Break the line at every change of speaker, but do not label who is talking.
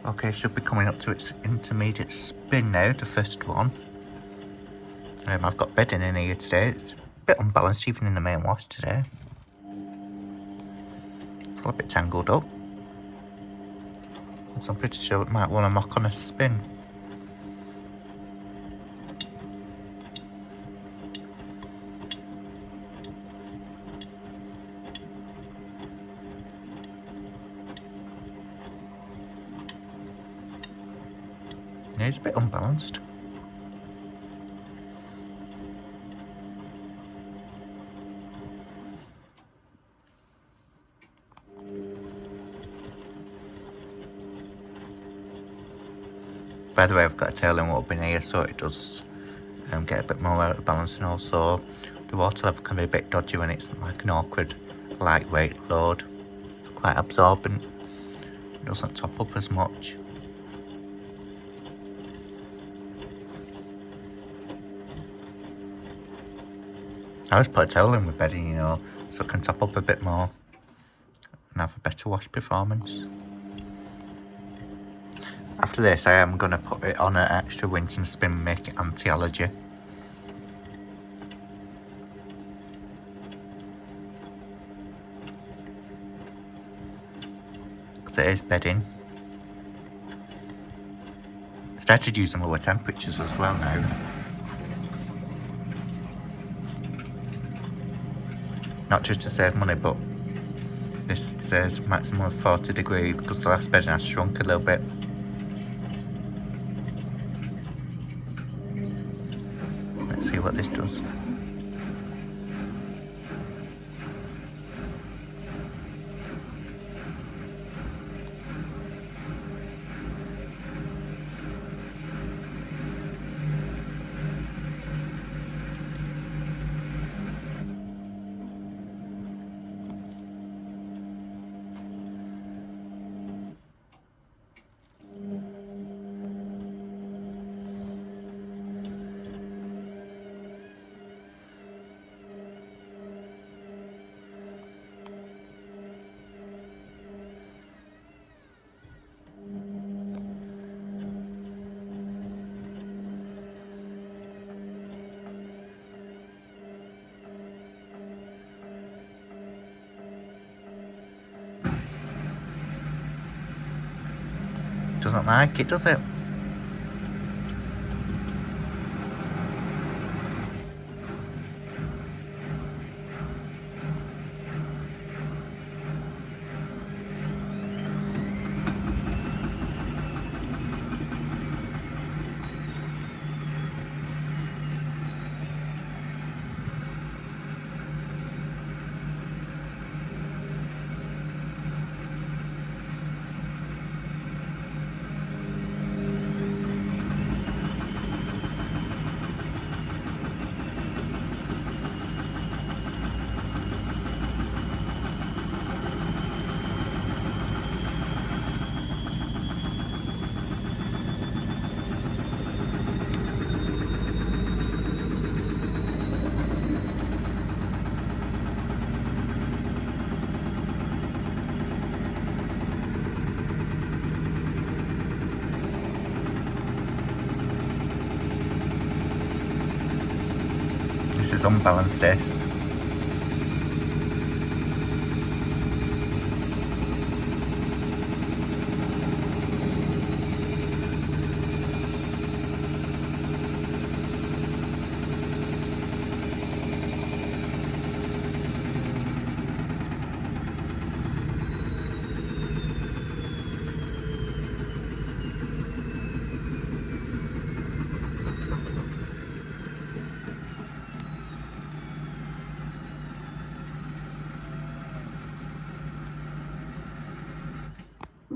Okay, should be coming up to its intermediate spin now, the first one. I've got bedding in here today. It's a bit unbalanced even in the main wash today. It's all a bit tangled up. So I'm pretty sure it might want to mock on a spin. Yeah, it's a bit unbalanced. By the way, I've got a tail in up in here so it does get a bit more out of balance, and also the water level can be a bit dodgy when it's like an awkward lightweight load. It's quite absorbent, it doesn't top up as much. I always put a towel in with bedding, you know, so it can top up a bit more and have a better wash performance. After this, I am going to put it on an extra rinse and spin, make it anti-allergy. Because it is bedding. I started using lower temperatures as well now. Not just to save money, but this says maximum of 40 degrees because the last bedding has shrunk a little bit. Let's see what this does. Doesn't like it, does it? This is unbalanced, this.